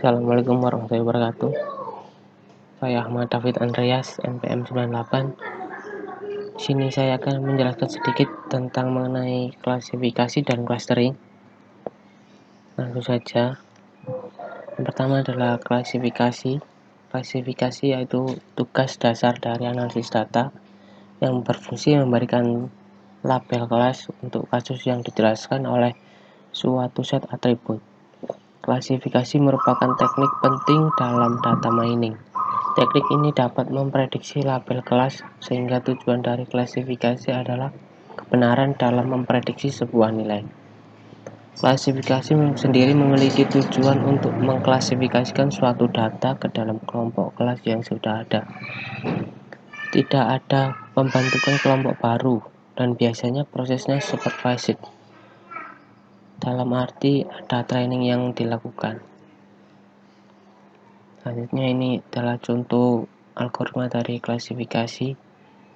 Assalamualaikum warahmatullahi wabarakatuh. Saya Ahmad David Andreas, NPM 98. Di sini saya akan menjelaskan sedikit tentang mengenai klasifikasi dan clustering. Langsung saja. Yang pertama adalah klasifikasi. Klasifikasi yaitu tugas dasar dari analisis data yang berfungsi memberikan label kelas untuk kasus yang dijelaskan oleh suatu set atribut. Klasifikasi merupakan teknik penting dalam data mining. Teknik ini dapat memprediksi label kelas, sehingga tujuan dari klasifikasi adalah kebenaran dalam memprediksi sebuah nilai. Klasifikasi sendiri memiliki tujuan untuk mengklasifikasikan suatu data ke dalam kelompok kelas yang sudah ada. Tidak ada pembentukan kelompok baru, dan biasanya prosesnya supervised. Dalam arti ada training yang dilakukan. Selanjutnya ini adalah contoh algoritma dari klasifikasi,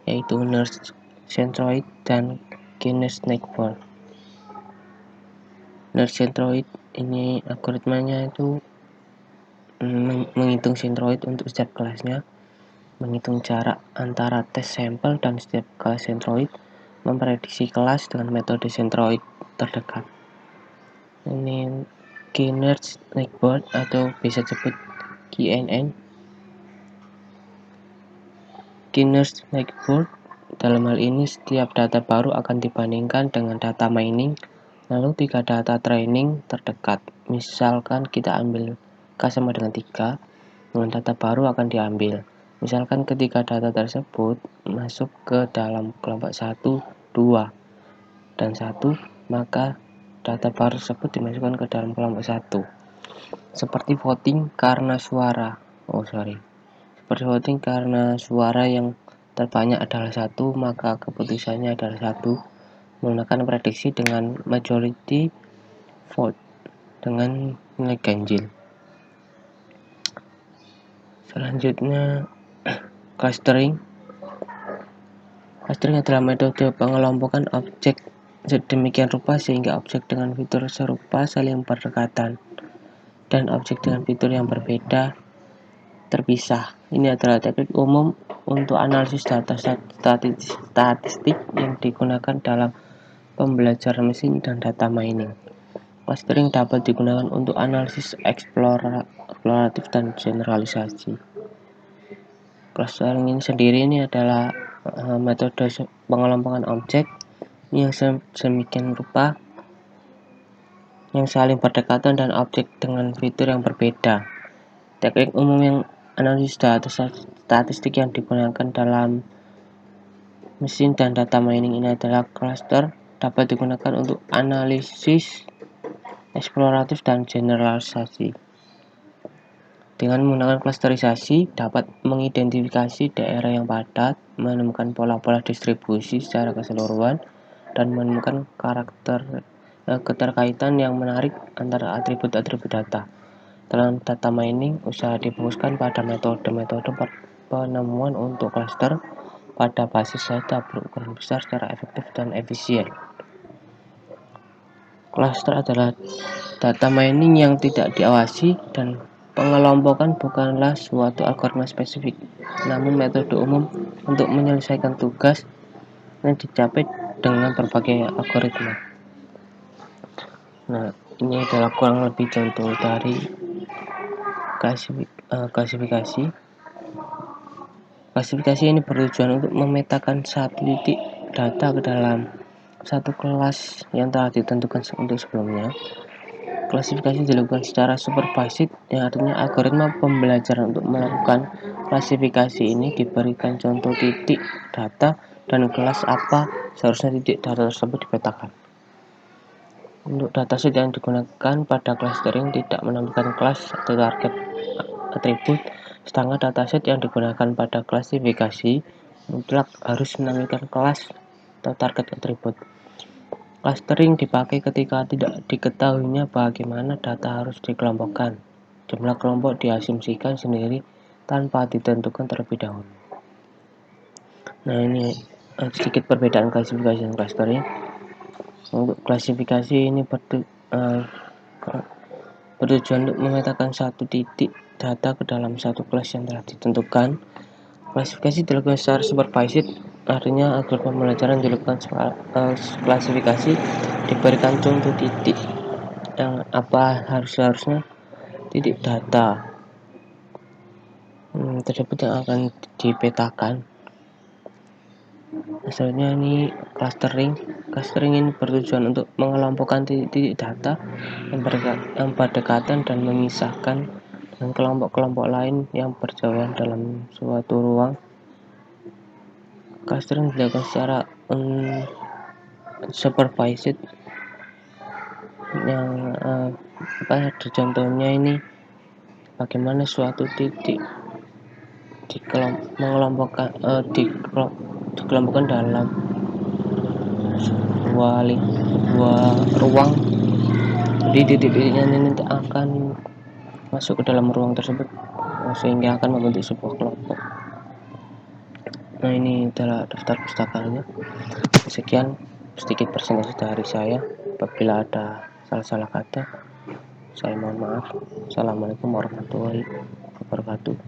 yaitu Nernst centroid dan Skinner snakebone. Nernst centroid ini algoritmanya itu menghitung centroid untuk setiap kelasnya, menghitung jarak antara tes sampel dan setiap kelas centroid, memprediksi kelas dengan metode centroid terdekat. Ini Skinner snakebone atau bisa disebut KNN. Skinner snakebone. Dalam hal ini, setiap data baru akan dibandingkan dengan data mining, lalu 3 data training terdekat. Misalkan kita ambil K sama dengan 3, dengan data baru akan diambil. Misalkan ketiga data tersebut masuk ke dalam kelompok 1, 2, dan 1, maka data baru tersebut dimasukkan ke dalam kelompok 1. Seperti voting karena suara. Seperti voting karena suara yang terbanyak adalah 1, maka keputusannya adalah 1, menggunakan prediksi dengan majority vote dengan nilai ganjil. Selanjutnya, clustering. Clustering adalah metode pengelompokan objek sedemikian rupa sehingga objek dengan fitur serupa saling berdekatan dan objek dengan fitur yang berbeda terpisah. Ini adalah teknik umum untuk analisis data statistik yang digunakan dalam pembelajaran mesin dan data mining. Clustering dapat digunakan untuk analisis eksploratif dan generalisasi. Clustering ini sendiri adalah metode pengelompokan objek yang sedemikian rupa yang saling berdekatan dan objek dengan fitur yang berbeda. Teknik umum yang analisis data statistik yang digunakan dalam mesin dan data mining ini adalah cluster, dapat digunakan untuk analisis eksploratif dan generalisasi. Dengan menggunakan clusterisasi, dapat mengidentifikasi daerah yang padat, menemukan pola-pola distribusi secara keseluruhan, dan menemukan keterkaitan yang menarik antara atribut-atribut data. Dalam data mining, usaha difokuskan pada metode-metode penemuan untuk cluster pada basis data berukuran besar secara efektif dan efisien. Cluster adalah data mining yang tidak diawasi dan pengelompokan bukanlah suatu algoritma spesifik, namun metode umum untuk menyelesaikan tugas yang dicapai dengan berbagai algoritma. Nah, ini adalah kurang lebih contoh dari klasifikasi. Klasifikasi ini bertujuan untuk memetakan satu titik data ke dalam satu kelas yang telah ditentukan untuk sebelumnya. Klasifikasi dilakukan secara supervised, yang artinya algoritma pembelajaran untuk melakukan klasifikasi ini diberikan contoh titik data dan kelas apa seharusnya titik data tersebut dipetakan. Untuk dataset yang digunakan pada clustering tidak menampilkan kelas atau target atribut, sedangkan dataset yang digunakan pada klasifikasi mutlak harus menampilkan kelas atau target atribut. Clustering dipakai ketika tidak diketahuinya bagaimana data harus dikelompokkan. Jumlah kelompok diasumsikan sendiri tanpa ditentukan terlebih dahulu. Nah, ini sedikit perbedaan klasifikasi dan clustering. Untuk klasifikasi ini bertujuan untuk memetakan satu titik data ke dalam satu kelas yang telah ditentukan. Klasifikasi dilakukan secara supervised, artinya agar pembelajaran dilakukan klasifikasi diberikan contoh titik yang harusnya titik data tersebut yang akan dipetakan. Misalnya ini clustering ini bertujuan untuk mengelompokkan titik-titik data yang berdekatan dan memisahkan dengan kelompok-kelompok lain yang berjauhan dalam suatu ruang. Clustering dilakukan secara supervised, yang ada contohnya ini bagaimana suatu titik dikelompokkan dalam sebuah ruang. Jadi titik-titiknya ini nanti akan masuk ke dalam ruang tersebut sehingga akan membentuk sebuah kelompok. Nah, ini adalah daftar pustakanya. Sekian sedikit presentasi dari saya. Apabila ada salah-salah kata, saya mohon maaf. Assalamualaikum warahmatullahi wabarakatuh.